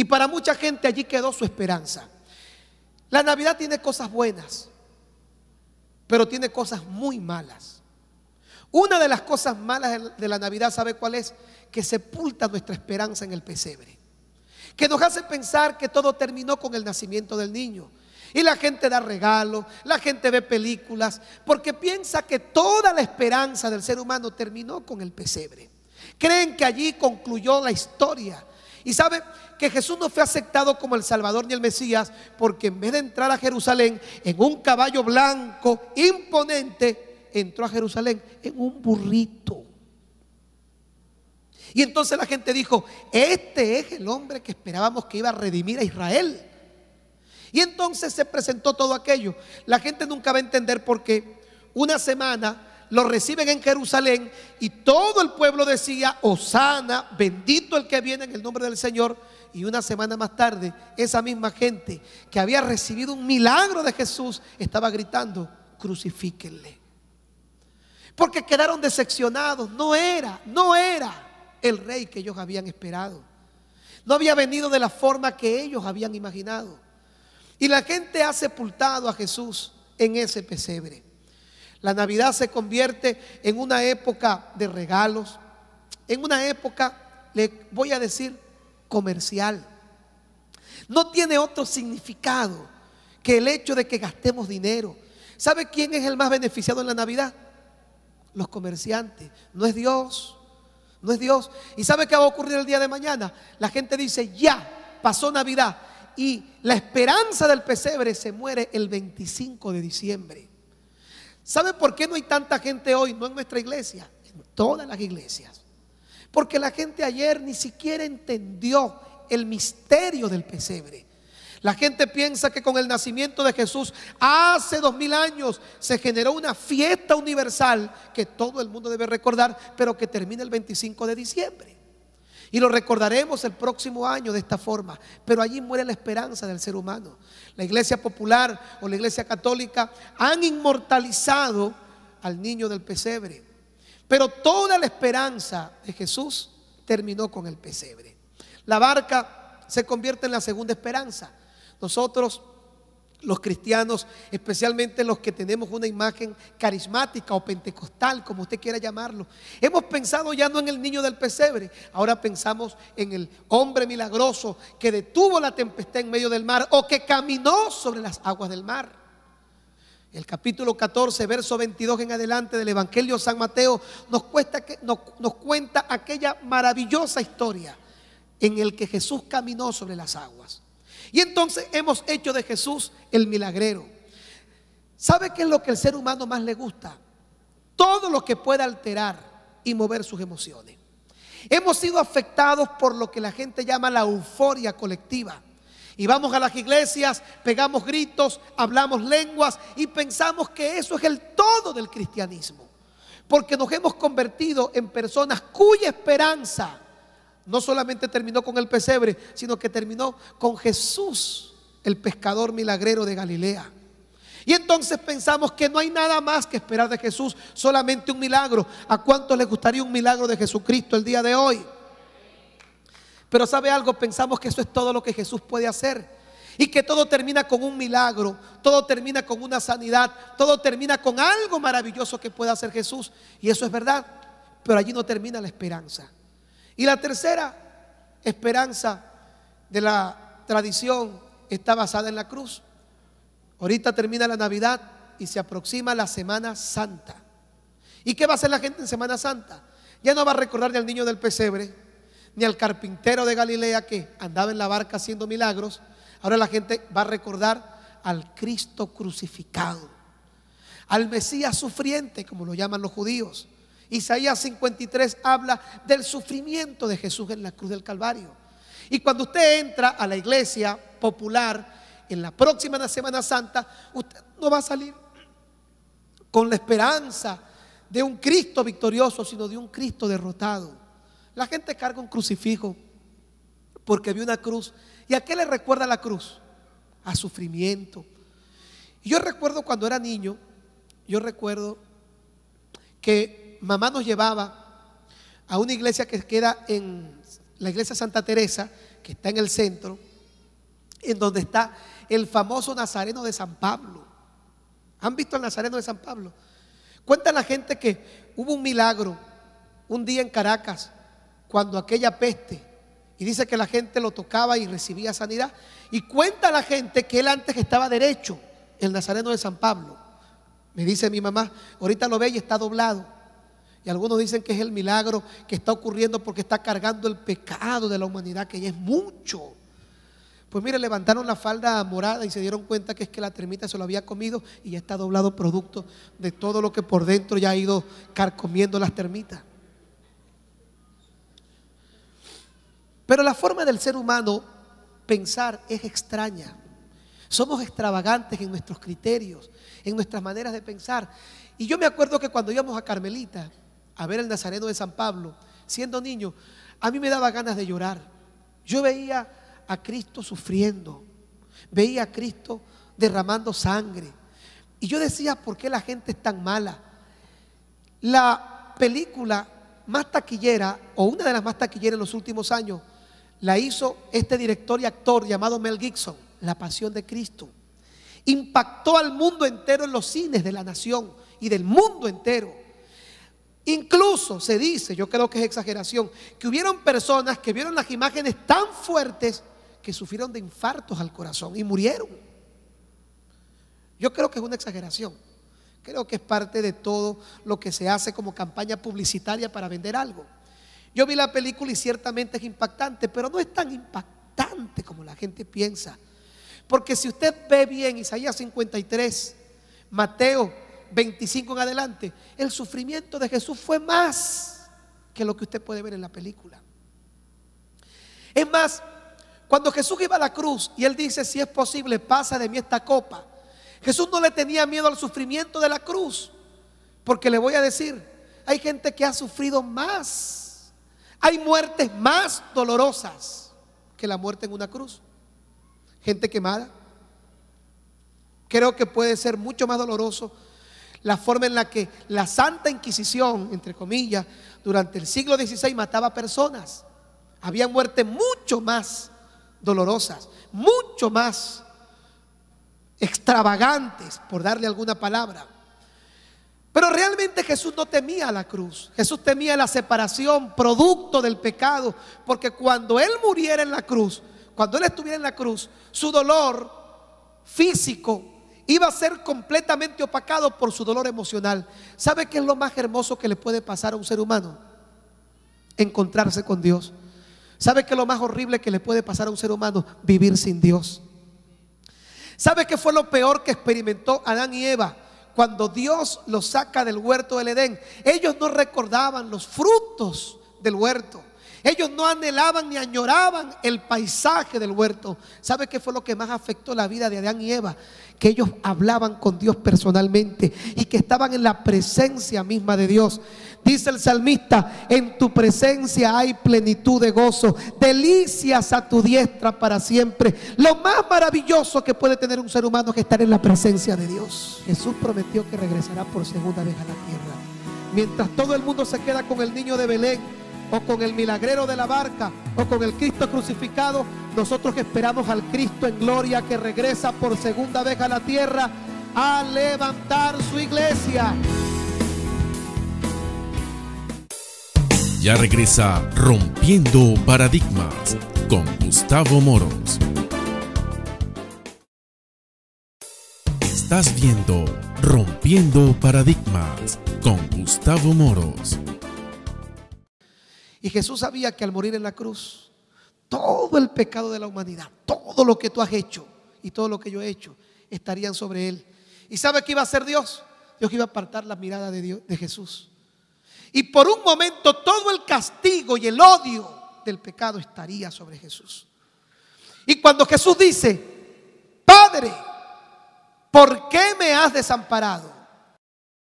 Y para mucha gente allí quedó su esperanza. La Navidad tiene cosas buenas, pero tiene cosas muy malas. Una de las cosas malas de la Navidad, ¿sabe cuál es? Que sepulta nuestra esperanza en el pesebre, que nos hace pensar que todo terminó con el nacimiento del niño. Y la gente da regalos, la gente ve películas, porque piensa que toda la esperanza del ser humano terminó con el pesebre. Creen que allí concluyó la historia. Y sabe que Jesús no fue aceptado como el Salvador ni el Mesías, porque en vez de entrar a Jerusalén en un caballo blanco imponente, entró a Jerusalén en un burrito. Y entonces la gente dijo: este es el hombre que esperábamos que iba a redimir a Israel. Y entonces se presentó todo aquello. La gente nunca va a entender por qué una semana lo reciben en Jerusalén y todo el pueblo decía: Hosana, bendito el que viene en el nombre del Señor. Y una semana más tarde, esa misma gente que había recibido un milagro de Jesús estaba gritando: crucifíquenle. Porque quedaron decepcionados. No era el rey que ellos habían esperado. No había venido de la forma que ellos habían imaginado. Y la gente ha sepultado a Jesús en ese pesebre. La Navidad se convierte en una época de regalos, en una época, le voy a decir, comercial. No tiene otro significado que el hecho de que gastemos dinero. ¿Sabe quién es el más beneficiado en la Navidad? Los comerciantes. No es Dios, no es Dios. ¿Y sabe qué va a ocurrir el día de mañana? La gente dice: ya pasó Navidad, y la esperanza del pesebre se muere el 25 de diciembre. ¿Sabe por qué no hay tanta gente hoy? No en nuestra iglesia, en todas las iglesias. Porque la gente ayer ni siquiera entendió el misterio del pesebre. La gente piensa que con el nacimiento de Jesús hace 2000 años se generó una fiesta universal que todo el mundo debe recordar, pero que termina el 25 de diciembre. Y lo recordaremos el próximo año de esta forma. Pero allí muere la esperanza del ser humano. La iglesia popular o la iglesia católica han inmortalizado al niño del pesebre. Pero toda la esperanza de Jesús terminó con el pesebre. La barca se convierte en la segunda esperanza. Nosotros, los cristianos, especialmente los que tenemos una imagen carismática o pentecostal, como usted quiera llamarlo, hemos pensado ya no en el niño del pesebre. Ahora pensamos en el hombre milagroso que detuvo la tempestad en medio del mar, o que caminó sobre las aguas del mar. El capítulo 14, verso 22 en adelante del Evangelio de San Mateo nos cuenta aquella maravillosa historia en el que Jesús caminó sobre las aguas. Y entonces hemos hecho de Jesús el milagrero. ¿Sabe qué es lo que al ser humano más le gusta? Todo lo que pueda alterar y mover sus emociones. Hemos sido afectados por lo que la gente llama la euforia colectiva. Y vamos a las iglesias, pegamos gritos, hablamos lenguas y pensamos que eso es el todo del cristianismo. Porque nos hemos convertido en personas cuya esperanza no solamente terminó con el pesebre, sino que terminó con Jesús, el pescador milagrero de Galilea. Y entonces pensamos que no hay nada más que esperar de Jesús, solamente un milagro. ¿A cuántos les gustaría un milagro de Jesucristo el día de hoy? Pero ¿sabe algo? Pensamos que eso es todo lo que Jesús puede hacer, y que todo termina con un milagro, todo termina con una sanidad, todo termina con algo maravilloso que pueda hacer Jesús. Y eso es verdad, pero allí no termina la esperanza. Y la tercera esperanza de la tradición está basada en la cruz. Ahorita termina la Navidad y se aproxima la Semana Santa. ¿Y qué va a hacer la gente en Semana Santa? Ya no va a recordar ni al niño del pesebre, ni al carpintero de Galilea que andaba en la barca haciendo milagros. Ahora la gente va a recordar al Cristo crucificado, al Mesías sufriente, como lo llaman los judíos. Isaías 53 habla del sufrimiento de Jesús en la cruz del Calvario. Y cuando usted entra a la iglesia popular en la próxima Semana Santa, usted no va a salir con la esperanza de un Cristo victorioso, sino de un Cristo derrotado. La gente carga un crucifijo porque vio una cruz. ¿Y a qué le recuerda la cruz? A sufrimiento. Y yo recuerdo cuando era niño, que mamá nos llevaba a una iglesia que queda en la iglesia Santa Teresa, que está en el centro, en donde está el famoso Nazareno de San Pablo. ¿Han visto el Nazareno de San Pablo? Cuenta la gente que hubo un milagro un día en Caracas, cuando aquella peste, y dice que la gente lo tocaba y recibía sanidad. Y cuenta la gente que él antes estaba derecho, el Nazareno de San Pablo. Me dice mi mamá, ahorita lo ve y está doblado. Y algunos dicen que es el milagro que está ocurriendo porque está cargando el pecado de la humanidad, que ya es mucho. Pues mire, levantaron la falda morada y se dieron cuenta que es que la termita se lo había comido y ya está doblado, producto de todo lo que por dentro ya ha ido carcomiendo las termitas. Pero la forma del ser humano pensar es extraña. Somos extravagantes en nuestros criterios, en nuestras maneras de pensar. Y yo me acuerdo que cuando íbamos a Carmelita a ver el Nazareno de San Pablo, siendo niño, a mí me daba ganas de llorar. Yo veía a Cristo sufriendo, veía a Cristo derramando sangre, y yo decía, ¿por qué la gente es tan mala? La película más taquillera, o una de las más taquilleras en los últimos años, la hizo este director y actor llamado Mel Gibson, La Pasión de Cristo. Impactó al mundo entero en los cines de la nación y del mundo entero. Incluso se dice, yo creo que es exageración, que hubieron personas que vieron las imágenes tan fuertes que sufrieron de infartos al corazón y murieron. Yo creo que es una exageración. Creo que es parte de todo lo que se hace como campaña publicitaria para vender algo. Yo vi la película y ciertamente es impactante, pero no es tan impactante como la gente piensa. Porque si usted ve bien Isaías 53, Mateo 25 en adelante, el sufrimiento de Jesús fue más que lo que usted puede ver en la película. Es más, cuando Jesús iba a la cruz y él dice, si es posible, pasa de mí esta copa, Jesús no le tenía miedo al sufrimiento de la cruz, porque le voy a decir, hay gente que ha sufrido más, hay muertes más dolorosas que la muerte en una cruz. Gente quemada. Creo que puede ser mucho más doloroso la forma en la que la Santa Inquisición, entre comillas, durante el siglo XVI mataba personas. Había muertes mucho más dolorosas, mucho más extravagantes, por darle alguna palabra. Pero realmente Jesús no temía la cruz. Jesús temía la separación producto del pecado, porque cuando Él muriera en la cruz, cuando Él estuviera en la cruz, su dolor físico iba a ser completamente opacado por su dolor emocional. ¿Sabe qué es lo más hermoso que le puede pasar a un ser humano? Encontrarse con Dios. ¿Sabe qué es lo más horrible que le puede pasar a un ser humano? Vivir sin Dios. ¿Sabe qué fue lo peor que experimentó Adán y Eva cuando Dios los saca del huerto del Edén? Ellos no recordaban los frutos del huerto. Ellos no anhelaban ni añoraban el paisaje del huerto. ¿Sabe qué fue lo que más afectó la vida de Adán y Eva? Que ellos hablaban con Dios personalmente y que estaban en la presencia misma de Dios. Dice el salmista, en tu presencia hay plenitud de gozo, delicias a tu diestra para siempre. Lo más maravilloso que puede tener un ser humano es estar en la presencia de Dios. Jesús prometió que regresará por segunda vez a la tierra. Mientras todo el mundo se queda con el niño de Belén, o con el milagrero de la barca, o con el Cristo crucificado, nosotros esperamos al Cristo en gloria que regresa por segunda vez a la tierra a levantar su iglesia. Ya regresa Rompiendo Paradigmas con Gustavo Moros. Estás viendo Rompiendo Paradigmas con Gustavo Moros. Y Jesús sabía que al morir en la cruz, todo el pecado de la humanidad, todo lo que tú has hecho y todo lo que yo he hecho, estarían sobre Él. ¿Y sabe qué iba a hacer Dios? Dios iba a apartar la mirada de Dios, de Jesús. Y por un momento todo el castigo y el odio del pecado estaría sobre Jesús. Y cuando Jesús dice, Padre, ¿por qué me has desamparado?